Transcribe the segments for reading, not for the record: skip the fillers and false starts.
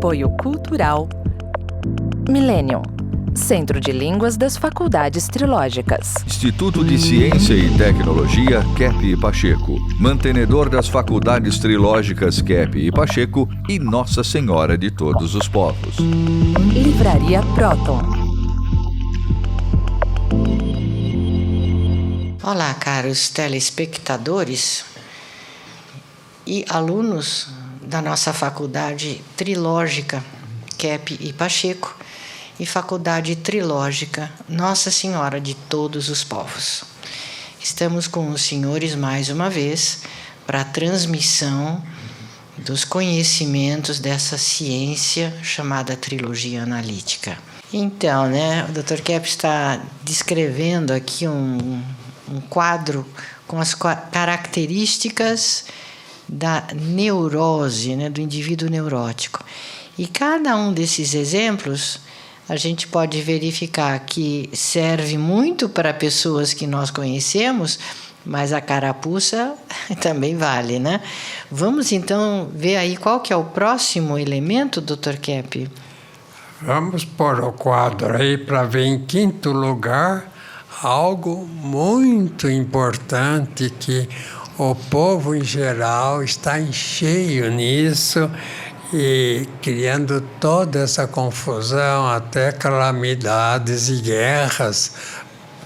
Apoio Cultural Millennium, Centro de Línguas das Faculdades Trilógicas. Instituto de Ciência e Tecnologia Kepp e Pacheco, mantenedor das Faculdades Trilógicas Kepp e Pacheco e Nossa Senhora de Todos os Povos. Livraria Próton. Olá, caros telespectadores e alunos da nossa Faculdade Trilógica Kepp e Pacheco e Faculdade Trilógica Nossa Senhora de Todos os Povos. Estamos com os senhores mais uma vez para a transmissão dos conhecimentos dessa ciência chamada trilogia analítica. Então, o Dr. Kepp está descrevendo aqui um quadro com as características da neurose, do indivíduo neurótico. E cada um desses exemplos a gente pode verificar que serve muito para pessoas que nós conhecemos, mas a carapuça também vale, né? Vamos então ver aí qual que é o próximo elemento, Dr. Kepp? Vamos pôr o quadro aí para ver em quinto lugar algo muito importante que o povo em geral está em cheio nisso e criando toda essa confusão, até calamidades e guerras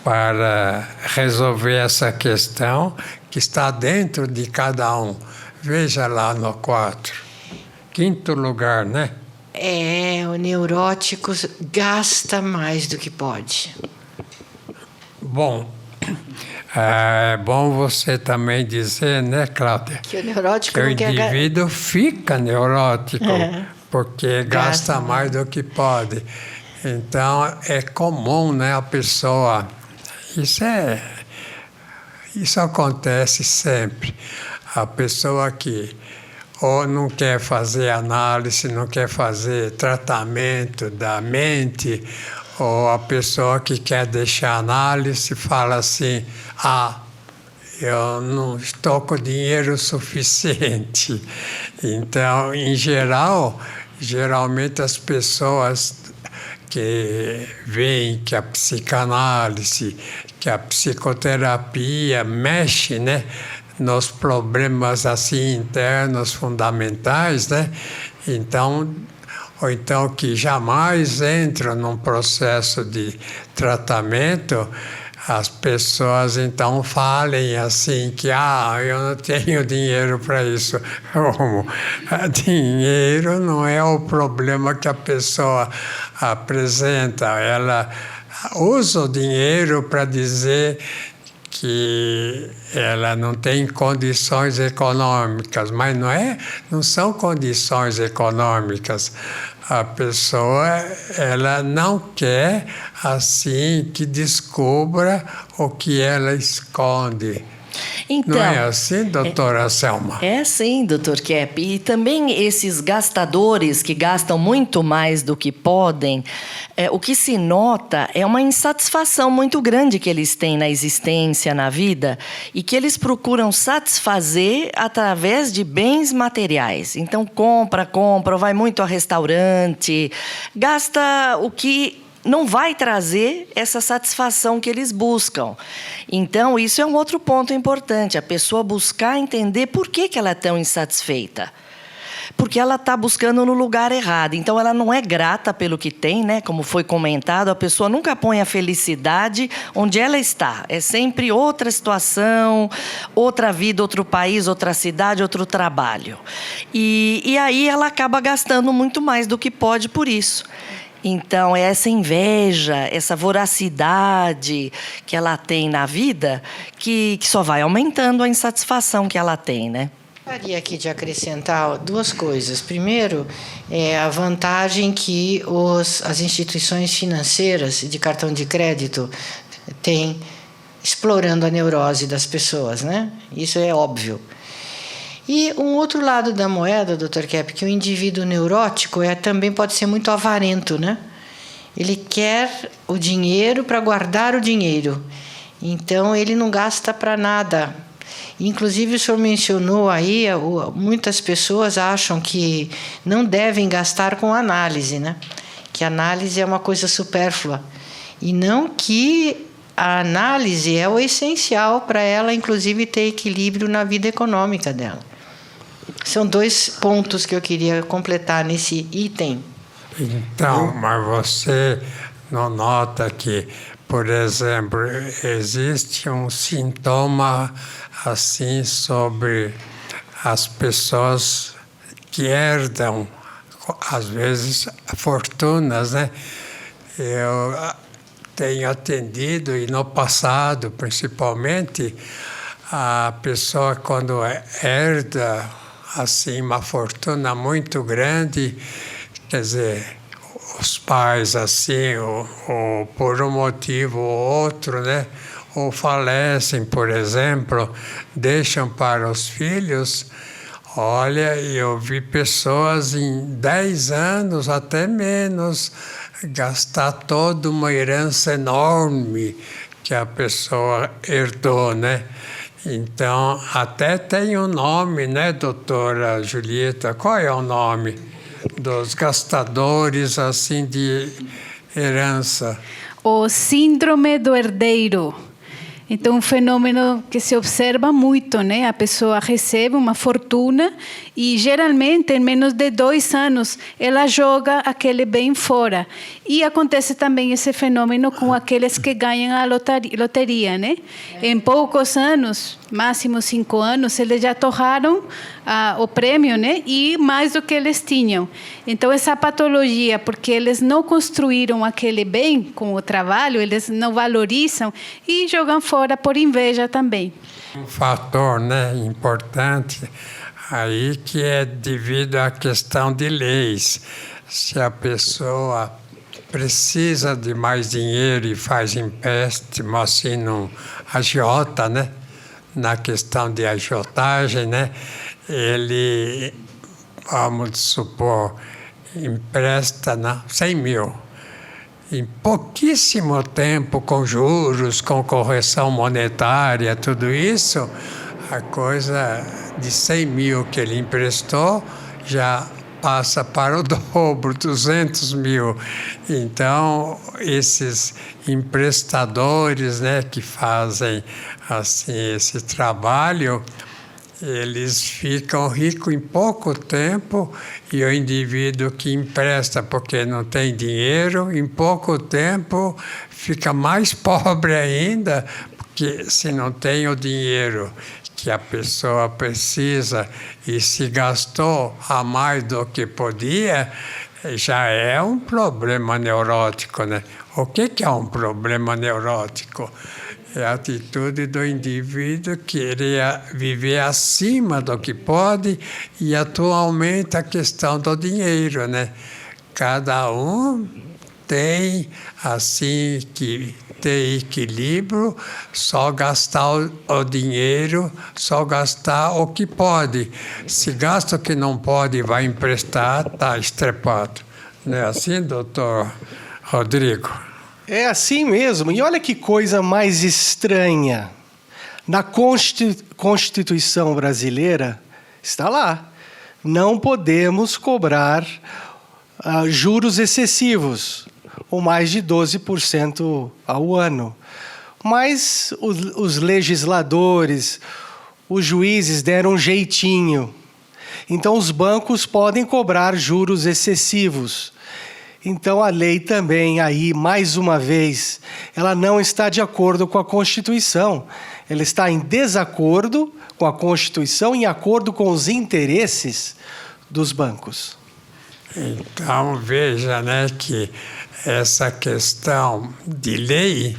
para resolver essa questão que está dentro de cada um. Veja lá no quadro. Quinto lugar, né? O neurótico gasta mais do que pode. Bom, é bom você também dizer, né, Cláudia? Que o neurótico que não o indivíduo fica neurótico, porque gasta mais do que pode. Então, é comum, a pessoa... Isso acontece sempre. A pessoa que ou não quer fazer análise, não quer fazer tratamento da mente, ou a pessoa que quer deixar análise fala assim, eu não estou com dinheiro suficiente. Então, em geral, geralmente as pessoas que veem que a psicanálise, que a psicoterapia mexe, nos problemas assim internos fundamentais, ou então que jamais entram num processo de tratamento, as pessoas então falem assim que eu não tenho dinheiro para isso. Como? Dinheiro não é o problema que a pessoa apresenta. Ela usa o dinheiro para dizer que ela não tem condições econômicas, mas não são condições econômicas. A pessoa, ela não quer assim que descubra o que ela esconde. Então, não é assim, doutora Selma? É sim, doutor Kepp. E também esses gastadores que gastam muito mais do que podem, o que se nota é uma insatisfação muito grande que eles têm na existência, na vida, e que eles procuram satisfazer através de bens materiais. Então, compra, vai muito ao restaurante, gasta o que não vai trazer essa satisfação que eles buscam. Então, isso é um outro ponto importante, a pessoa buscar entender por que ela é tão insatisfeita. Porque ela está buscando no lugar errado. Então, ela não é grata pelo que tem, como foi comentado, a pessoa nunca põe a felicidade onde ela está. É sempre outra situação, outra vida, outro país, outra cidade, outro trabalho. E aí ela acaba gastando muito mais do que pode por isso. Então, é essa inveja, essa voracidade que ela tem na vida que só vai aumentando a insatisfação que ela tem, Gostaria aqui de acrescentar duas coisas. Primeiro, a vantagem que as instituições financeiras de cartão de crédito têm explorando a neurose das pessoas, Isso é óbvio. E um outro lado da moeda, Dr. Kepp, que o indivíduo neurótico também pode ser muito avarento, Ele quer o dinheiro para guardar o dinheiro. Então, ele não gasta para nada. Inclusive, o senhor mencionou aí, muitas pessoas acham que não devem gastar com análise, né? Que análise é uma coisa supérflua. E não que a análise é o essencial para ela, inclusive, ter equilíbrio na vida econômica dela. São 2 pontos que eu queria completar nesse item. Então, mas você não nota que, por exemplo, existe um sintoma assim sobre as pessoas que herdam, às vezes, fortunas, né? Eu tenho atendido, e no passado, principalmente, a pessoa quando herda assim uma fortuna muito grande, quer dizer, os pais assim, ou por um motivo ou outro, né? Ou falecem, por exemplo, deixam para os filhos. Olha, eu vi pessoas em 10 anos, até menos, gastar toda uma herança enorme que a pessoa herdou, né? Então, até tem um nome, né, doutora Julieta? Qual é o nome dos gastadores, assim, de herança? O síndrome do herdeiro. Então, um fenômeno que se observa muito, né? A pessoa recebe uma fortuna e, geralmente, em menos de 2 anos, ela joga aquele bem fora. E acontece também esse fenômeno com aqueles que ganham a loteria, né? Em poucos anos, máximo 5 anos, eles já torraram o prêmio, né? E mais do que eles tinham. Então, essa patologia, porque eles não construíram aquele bem com o trabalho, eles não valorizam e jogam fora por inveja também. Um fator, né, importante aí que é devido à questão de leis. Se a pessoa precisa de mais dinheiro e faz empréstimo assim num agiota, né, na questão de agiotagem, né, ele, vamos supor, empresta 100 mil. Em pouquíssimo tempo, com juros, com correção monetária, tudo isso, a coisa de 100 mil que ele emprestou já passa para o dobro, 200 mil. Então, esses emprestadores, né, que fazem assim, esse trabalho, eles ficam ricos em pouco tempo e o indivíduo que empresta porque não tem dinheiro, em pouco tempo fica mais pobre ainda, porque se não tem o dinheiro que a pessoa precisa e se gastou a mais do que podia, já é um problema neurótico, né? O que é um problema neurótico? É a atitude do indivíduo querer viver acima do que pode e atualmente a questão do dinheiro, né? Cada um tem assim que ter equilíbrio, só gastar o dinheiro, só gastar o que pode. Se gasta o que não pode e vai emprestar, está estrepado. Não é assim, doutor Rodrigo? É assim mesmo. E olha que coisa mais estranha. Na Constituição brasileira, está lá, não podemos cobrar juros excessivos, ou mais de 12% ao ano. Mas os legisladores, os juízes deram um jeitinho. Então, os bancos podem cobrar juros excessivos. Então, a lei também, aí, mais uma vez, ela não está de acordo com a Constituição. Ela está em desacordo com a Constituição, em acordo com os interesses dos bancos. Então, veja, né, que essa questão de lei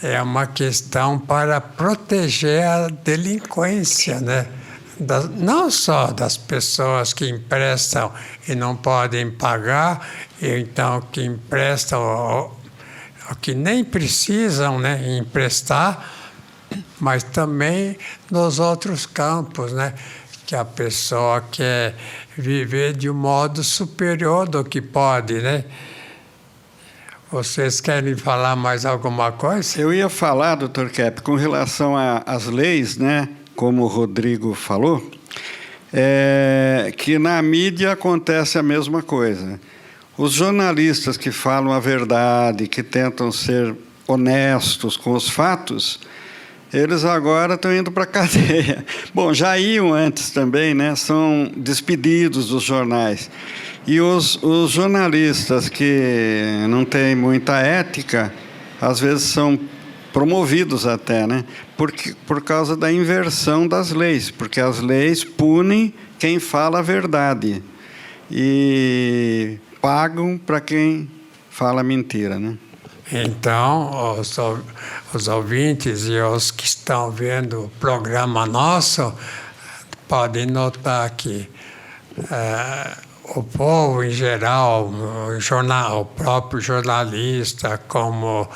é uma questão para proteger a delinquência, né? Não só das pessoas que emprestam e não podem pagar, e então que emprestam o que nem precisam, né, emprestar, mas também nos outros campos, né, que a pessoa quer viver de um modo superior do que pode, né? Vocês querem falar mais alguma coisa? Eu ia falar, doutor Kepp, com relação às leis, né? como o Rodrigo falou, que na mídia acontece a mesma coisa. Os jornalistas que falam a verdade, que tentam ser honestos com os fatos, eles agora estão indo para a cadeia. Bom, já iam antes também, né? São despedidos dos jornais. E os jornalistas que não têm muita ética, às vezes são promovidos até, né? Por causa da inversão das leis, porque as leis punem quem fala a verdade e pagam para quem fala mentira, né? Então, os ouvintes e os que estão vendo o programa nosso podem notar que o povo em geral, o próprio jornalista, como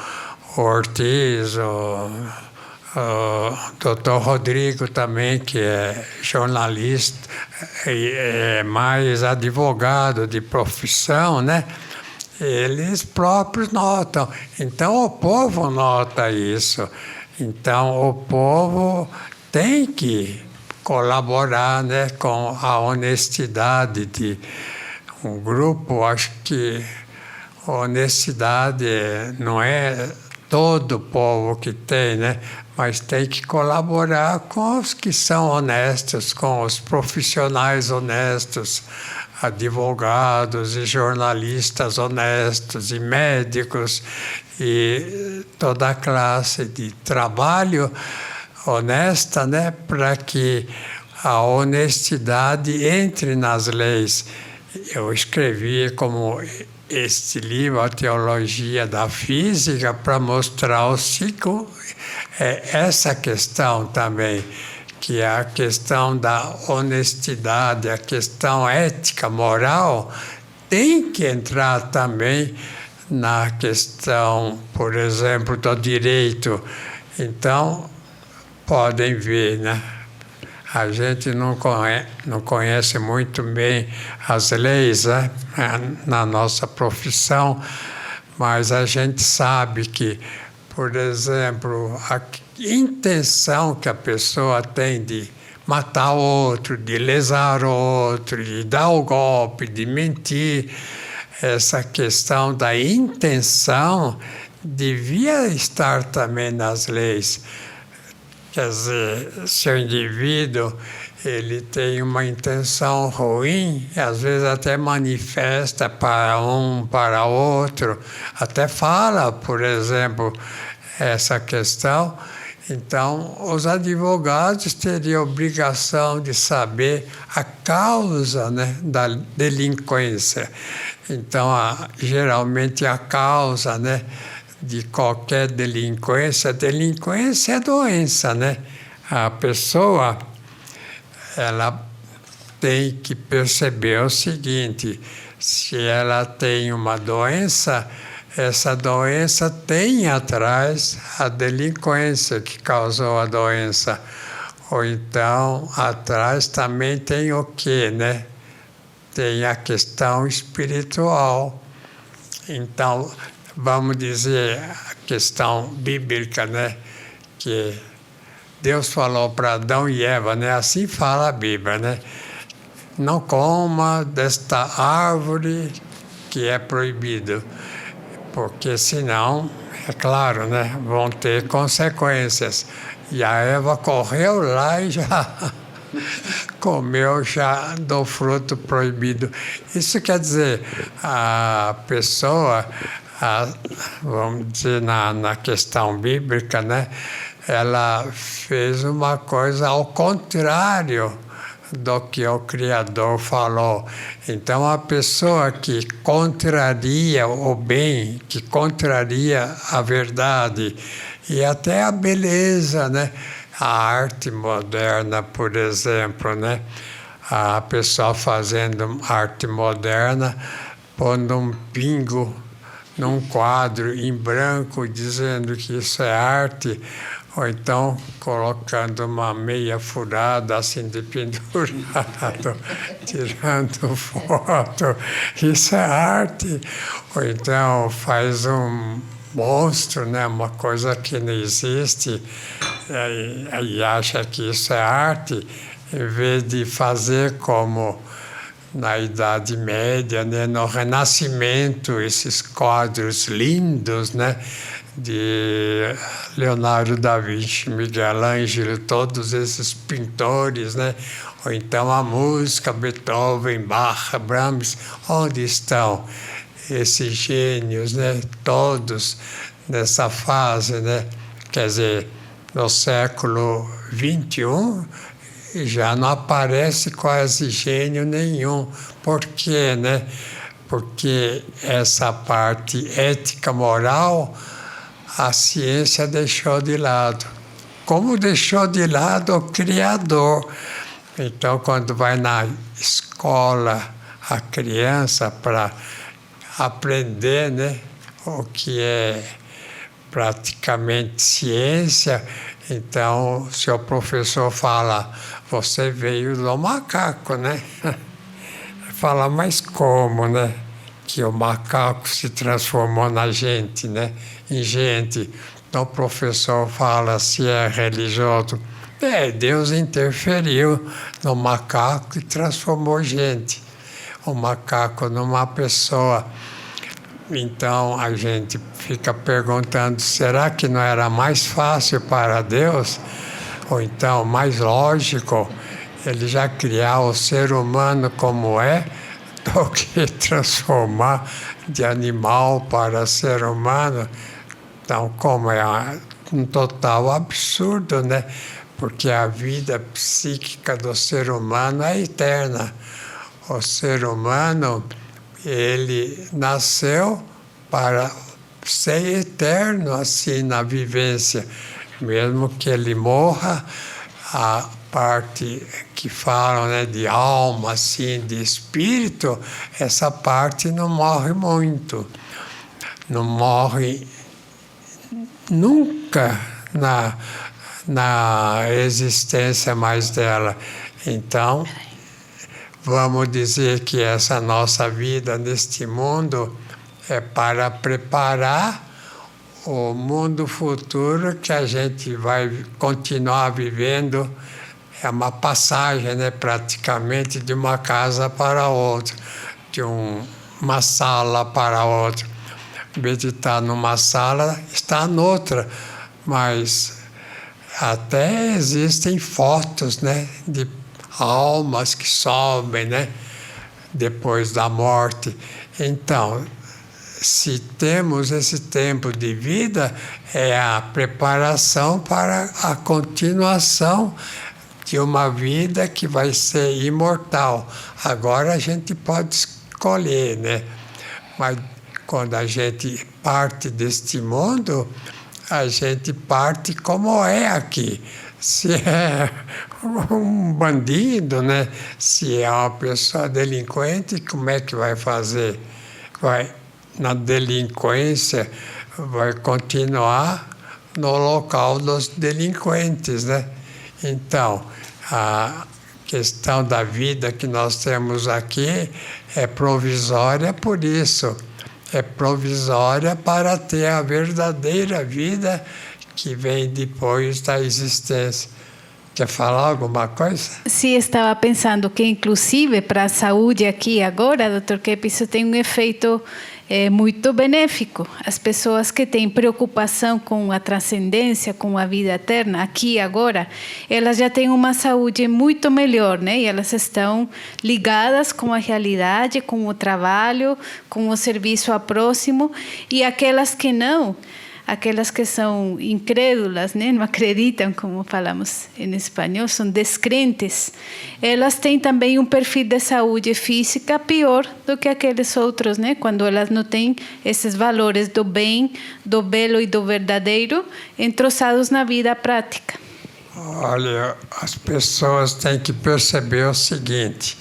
o Ortiz, o doutor Rodrigo também, que é jornalista e é mais advogado de profissão, né? Eles próprios notam. Então, o povo nota isso. Então, o povo tem que colaborar, né, com a honestidade de um grupo. Acho que honestidade não é todo o povo que tem, né? Mas tem que colaborar com os que são honestos, com os profissionais honestos, advogados e jornalistas honestos e médicos e toda a classe de trabalho honesta, né? Para que a honestidade entre nas leis. Eu escrevi como este livro, A Teologia da Física, para mostrar o ciclo, essa questão também, que é a questão da honestidade, a questão ética, moral, tem que entrar também na questão, por exemplo, do direito. Então, podem ver, né? A gente não conhece muito bem as leis, né, na nossa profissão, mas a gente sabe que, por exemplo, a intenção que a pessoa tem de matar outro, de lesar outro, de dar o golpe, de mentir, essa questão da intenção devia estar também nas leis. Quer dizer, se o indivíduo ele tem uma intenção ruim, e às vezes até manifesta para um, para outro, até fala, por exemplo, essa questão. Então, os advogados teriam obrigação de saber a causa, né, da delinquência. Então, geralmente a causa, né, de qualquer delinquência é doença, né? A pessoa, ela tem que perceber o seguinte: se ela tem uma doença, essa doença tem atrás a delinquência que causou a doença. Ou então, atrás também tem o quê, né? Tem a questão espiritual. Então, vamos dizer, a questão bíblica, né? Que Deus falou para Adão e Eva, né? Assim fala a Bíblia, né? Não coma desta árvore que é proibido, porque senão, é claro, né? Vão ter consequências. E a Eva correu lá e já comeu já do fruto proibido. Isso quer dizer, a pessoa, vamos dizer, na questão bíblica, né, ela fez uma coisa ao contrário do que o Criador falou. Então, a pessoa que contraria o bem, que contraria a verdade e até a beleza, né, a arte moderna, por exemplo, né, a pessoa fazendo arte moderna, pondo um pingo num quadro em branco, dizendo que isso é arte, ou então colocando uma meia furada assim de pendurado, tirando foto, isso é arte. Ou então faz monstro, né? Uma coisa que não existe, e acha que isso é arte, em vez de fazer como na Idade Média, né? No Renascimento, esses quadros lindos, né? De Leonardo da Vinci, Miguel Ângelo, todos esses pintores, né? Ou então a música, Beethoven, Bach, Brahms, onde estão esses gênios, né? Todos nessa fase, né? Quer dizer, no século XXI já não aparece quase gênio nenhum. Por quê, né? Porque essa parte ética, moral, a ciência deixou de lado. Como deixou de lado o Criador. Então, quando vai na escola, a criança, para aprender, né, o que é praticamente ciência, então, se o professor fala, você veio do macaco, né? Fala, mas como, né? Que o macaco se transformou na gente, né? Em gente. Então, o professor fala, se é religioso, Deus interferiu no macaco e transformou gente. O macaco numa pessoa. Então, a gente fica perguntando, será que não era mais fácil para Deus? Ou então, mais lógico, ele já criar o ser humano como é, do que transformar de animal para ser humano? Então, como é um total absurdo, né? Porque a vida psíquica do ser humano é eterna. O ser humano, ele nasceu para ser eterno assim na vivência. Mesmo que ele morra, a parte que falam, né, de alma, assim, de espírito, essa parte não morre muito. Não morre nunca na existência mais dela. Então, vamos dizer que essa nossa vida neste mundo é para preparar o mundo futuro que a gente vai continuar vivendo. É uma passagem, né, praticamente, de uma casa para outra, de uma sala para outra. Em vez de estar numa sala, está noutra. Mas até existem fotos, né, de almas que sobem, né, depois da morte. Então, se temos esse tempo de vida, é a preparação para a continuação de uma vida que vai ser imortal. Agora a gente pode escolher, né? Mas quando a gente parte deste mundo, a gente parte como é aqui. Se é um bandido, né? Se é uma pessoa delinquente, como é que vai fazer? Vai na delinquência, vai continuar no local dos delinquentes, né? Então, a questão da vida que nós temos aqui é provisória por isso. É provisória para ter a verdadeira vida que vem depois da existência. Quer falar alguma coisa? Sim, estava pensando que, inclusive, para a saúde aqui agora, Dr. Kepp, isso tem um efeito muito benéfico. As pessoas que têm preocupação com a transcendência, com a vida eterna, aqui e agora, elas já têm uma saúde muito melhor, né? E elas estão ligadas com a realidade, com o trabalho, com o serviço ao próximo. E aquelas que não, aquelas que são incrédulas, né? Não acreditam, como falamos em espanhol, são descrentes, elas têm também um perfil de saúde física pior do que aqueles outros, né? Quando elas não têm esses valores do bem, do belo e do verdadeiro entrosados na vida prática. Olha, as pessoas têm que perceber o seguinte: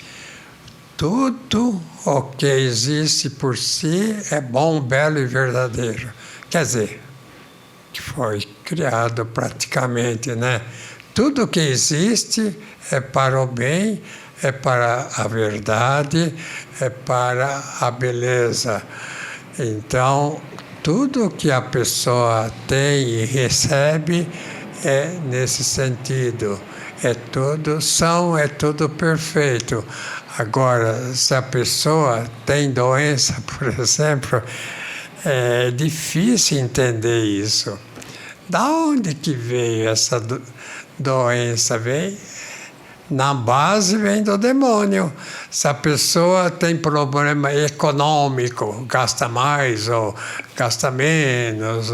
tudo o que existe por si é bom, belo e verdadeiro. Quer dizer, que foi criado praticamente, né? Tudo que existe é para o bem, é para a verdade, é para a beleza. Então, tudo que a pessoa tem e recebe é nesse sentido. É tudo perfeito. Agora, se a pessoa tem doença, por exemplo, é difícil entender isso. Da onde que veio essa doença? Na base vem do demônio. Se a pessoa tem problema econômico, gasta mais ou gasta menos,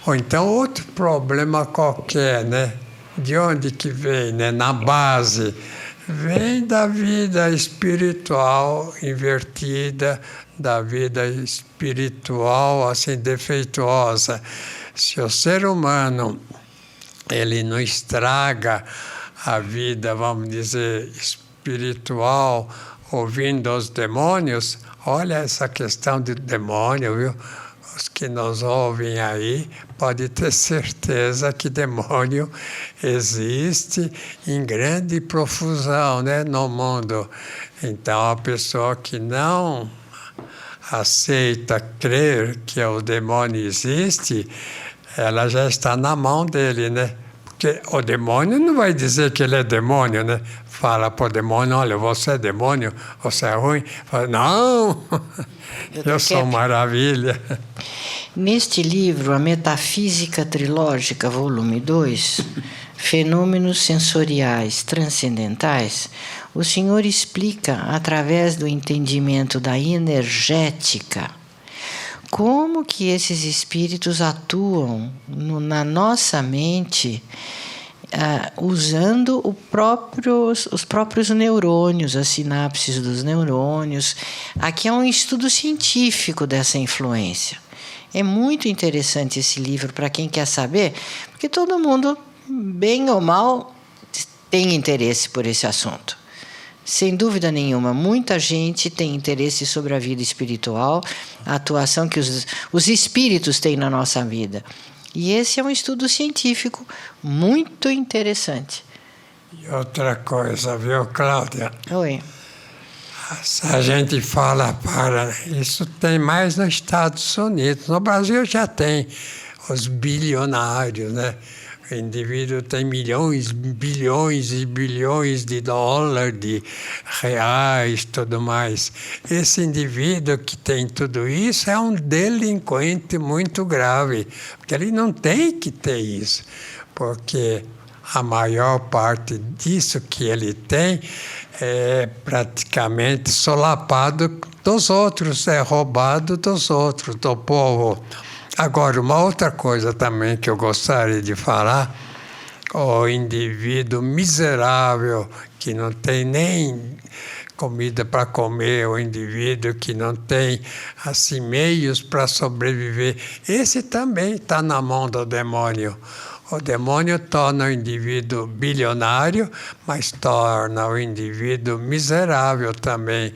ou então outro problema qualquer, né? De onde que vem, né? Na base, vem da vida espiritual invertida, da vida espiritual assim defeituosa. Se o ser humano ele não estraga a vida, vamos dizer, espiritual, ouvindo os demônios, olha essa questão de demônio, viu? Os que nos ouvem aí, pode ter certeza que demônio existe em grande profusão, né, no mundo. Então, a pessoa que não aceita crer que o demônio existe, ela já está na mão dele, né? Porque o demônio não vai dizer que ele é demônio, né? Fala para o demônio, olha, você é demônio, você é ruim. Fala, não, eu sou maravilha. Neste livro, A Metafísica Trilógica, volume 2, Fenômenos Sensoriais Transcendentais, o senhor explica, através do entendimento da energética, como que esses espíritos atuam na nossa mente, usando os próprios neurônios, as sinapses dos neurônios. Aqui é um estudo científico dessa influência. É muito interessante esse livro para quem quer saber, porque todo mundo, bem ou mal, tem interesse por esse assunto. Sem dúvida nenhuma, muita gente tem interesse sobre a vida espiritual, a atuação que os espíritos têm na nossa vida. E esse é um estudo científico muito interessante. E outra coisa, viu, Cláudia? Oi. Se a gente fala isso tem mais nos Estados Unidos. No Brasil já tem os bilionários, né? O indivíduo tem milhões, bilhões e bilhões de dólares, de reais, tudo mais. Esse indivíduo que tem tudo isso é um delinquente muito grave, porque ele não tem que ter isso, porque a maior parte disso que ele tem é praticamente solapado dos outros, é roubado dos outros, do povo. Agora, uma outra coisa também que eu gostaria de falar, o indivíduo miserável que não tem nem comida para comer, o indivíduo que não tem assim, meios para sobreviver, esse também está na mão do demônio. O demônio torna o indivíduo bilionário, mas torna o indivíduo miserável também.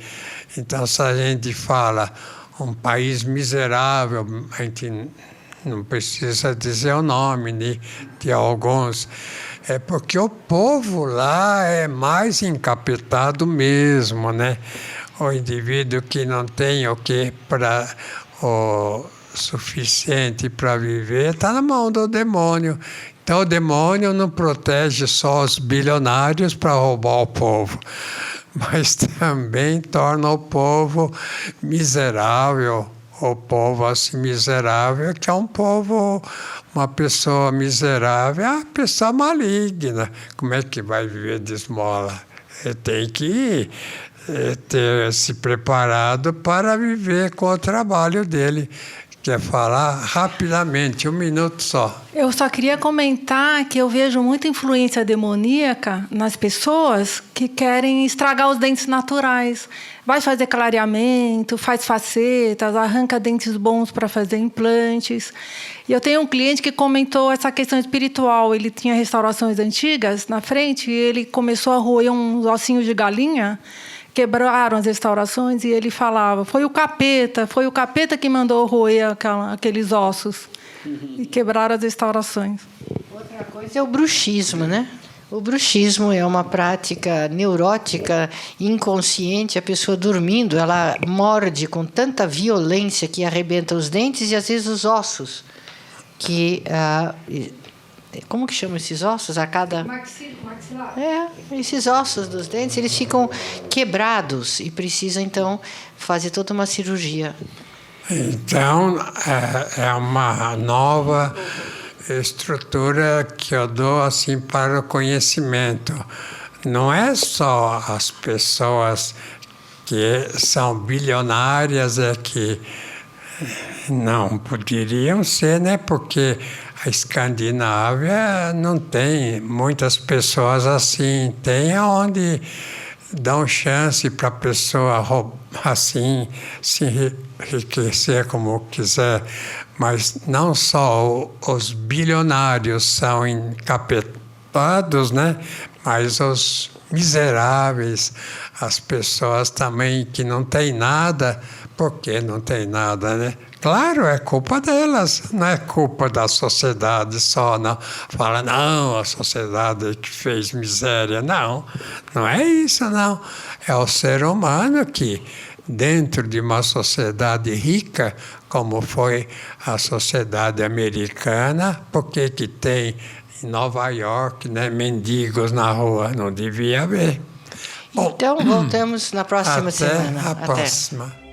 Então, se a gente fala um país miserável, a gente não precisa dizer o nome de alguns, é porque o povo lá é mais encapetado mesmo, né? O indivíduo que não tem o suficiente para viver está na mão do demônio. Então o demônio não protege só os bilionários para roubar o povo, mas também torna o povo miserável, o povo assim miserável, que é um povo, uma pessoa miserável, é uma pessoa maligna. Como é que vai viver de esmola? Ele tem que ter se preparado para viver com o trabalho dele. Quer falar rapidamente, 1 minuto só. Eu só queria comentar que eu vejo muita influência demoníaca nas pessoas que querem estragar os dentes naturais. Vai fazer clareamento, faz facetas, arranca dentes bons para fazer implantes. E eu tenho um cliente que comentou essa questão espiritual. Ele tinha restaurações antigas na frente e ele começou a roer uns ossinhos de galinha. Quebraram as restaurações e ele falava, foi o capeta que mandou roer aqueles ossos. E quebraram as restaurações. Outra coisa é o bruxismo, né? O bruxismo é uma prática neurótica, inconsciente. A pessoa dormindo, ela morde com tanta violência que arrebenta os dentes e às vezes os ossos. Como que chamam esses ossos? Maxilar. Esses ossos dos dentes, eles ficam quebrados e precisa então fazer toda uma cirurgia. Então, é uma nova estrutura que eu dou assim para o conhecimento. Não é só as pessoas que são bilionárias que não poderiam ser, né? Porque a Escandinávia não tem muitas pessoas assim. Tem onde dão chance para a pessoa assim se enriquecer como quiser. Mas não só os bilionários são encapetados, né? Mas os miseráveis, as pessoas também que não têm nada. Por que não tem nada, né? Claro, é culpa delas, não é culpa da sociedade só, não. Fala, não, a sociedade que fez miséria. Não, não é isso, não. É o ser humano que, dentro de uma sociedade rica, como foi a sociedade americana, por que tem em Nova York, né, mendigos na rua? Não devia haver. Bom, então, voltamos na próxima semana. Até a próxima.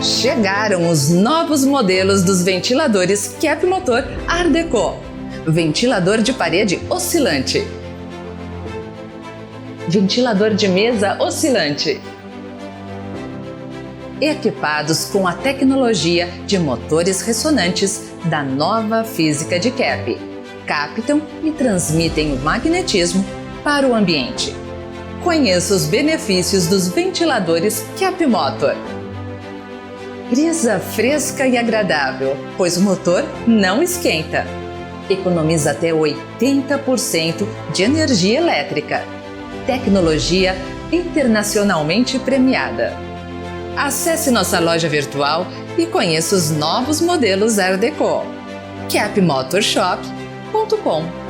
Chegaram os novos modelos dos ventiladores Cap Motor Art Deco. Ventilador de parede oscilante. Ventilador de mesa oscilante. Equipados com a tecnologia de motores ressonantes da nova física de Cap. Captam e transmitem o magnetismo para o ambiente. Conheça os benefícios dos ventiladores Cap Motor. Brisa fresca e agradável, pois o motor não esquenta. Economiza até 80% de energia elétrica. Tecnologia internacionalmente premiada. Acesse nossa loja virtual e conheça os novos modelos Art Deco. capmotorshop.com